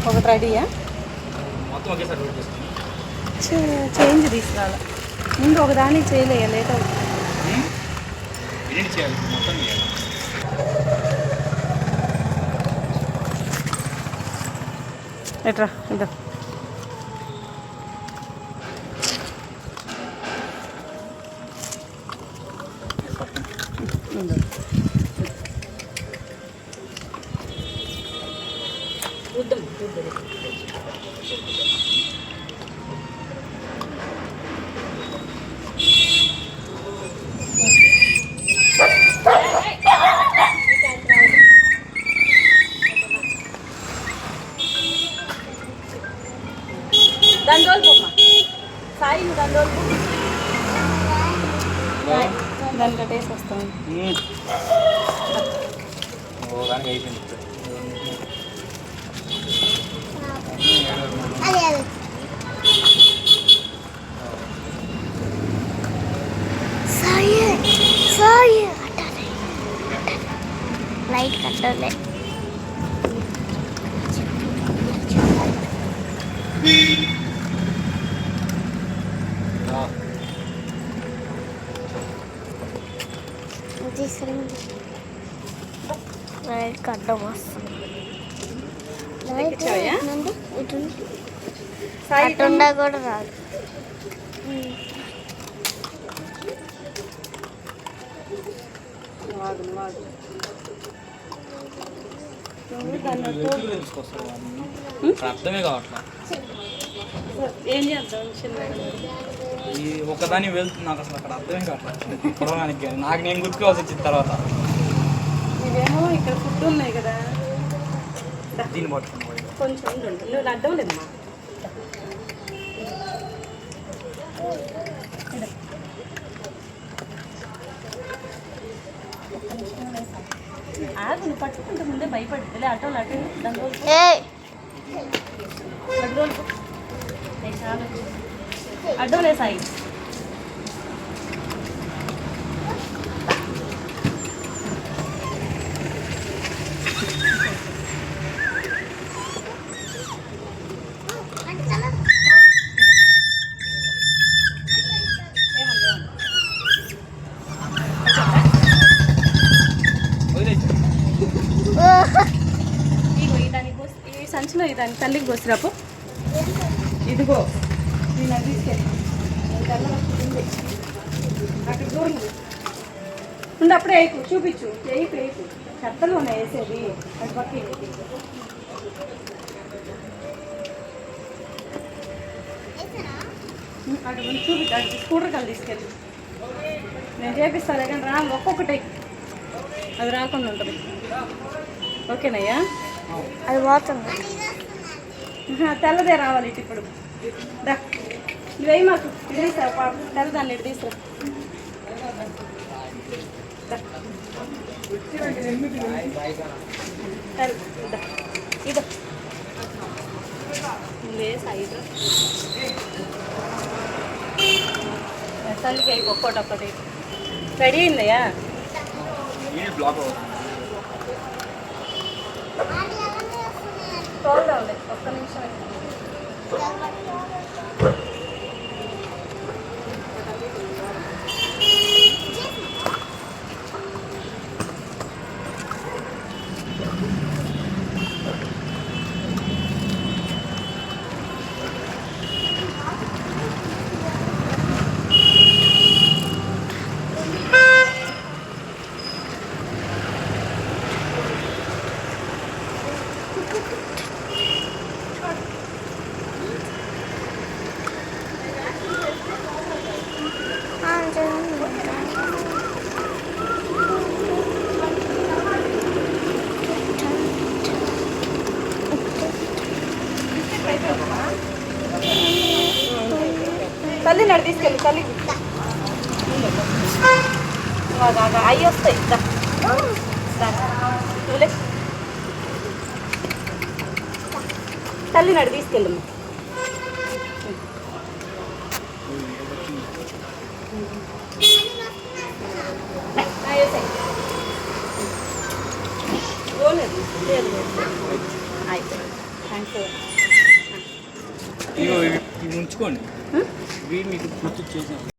ఒకటి రెడీయా? చేంజ్ తీసుకురావాలి. ముందు ఒకదానికి చేయలేయ, లేట్ అవుతుంది. ఎట్రా ఇద్దా. దాని రోజు బొమ్మ సాయి, దాని రోజు దాని కట్టేసి వస్తాను. లైట్ కట్టలే. లైట్ కట్టడం వస్తుంది. అట్టుండా కూడా రాదు. అర్థమే కావట్లా. ఏం చేద్దాం ఈ ఒకదాని వెళ్తుంది నాకు అసలు అక్కడ అర్థమే కావట్లేదు పొడవడానికి. నాకు నేను గుర్తుకోవాల్సి వచ్చిన తర్వాత ఇవేమో ఇక్కడ ఫుడ్ ఉన్నాయి కదా, దీన్ని పట్టుకుని కొంచెం ఉండండి. నువ్వు అడ్డం లేదమ్మా. ఆగు, నువ్వు పట్టుకుంటే ముందే భయపడుతుంది. అడ్డం అటు దాని రోజు చాలా అడ్డం లే సాయి. ఈ సంచిలో దాని తల్లికి పోసిరాపు. ఇదిగో నేను అది తీసుకెళ్ళి అక్కడ దూరం ఉండి అప్పుడే వేయకు, చూపించు. వేయకు చెత్తలు ఉన్నాయి వేసేది. అది పక్క అటు ముందు చూపించు. అటు స్కూటర్ కల్ తీసుకెళ్ళి నేను చేపిస్తాను. కానీ రా, ఒక్కొక్కటి అది రాకుండా ఉంటుంది. ఓకేనయ్యా? అది పోతుంది. తెల్లదే రావాలి ఇటు. ఇప్పుడు దా, ఇవేయి మాకు ఇది తీసుకురా. తెల్లదాన్ని ఇటు తీసుకురా. ఇదో సైడ్ తల్లికి అయి ఒక్కొక్కటి రెడీ అయిందయ్యా? చూద్దాంలే, ఒక్క నిమిషం. తల్లి నడు తీసుకెళ్ళి తల్లికి అవి వస్తాయి. తల్లి నడు తీసుకెళ్ళమ్మా. అయిపోయింది. థ్యాంక్స్. ఇవి ఉంచుకోండి. ఇవి మీకు గుర్తు చేసాను.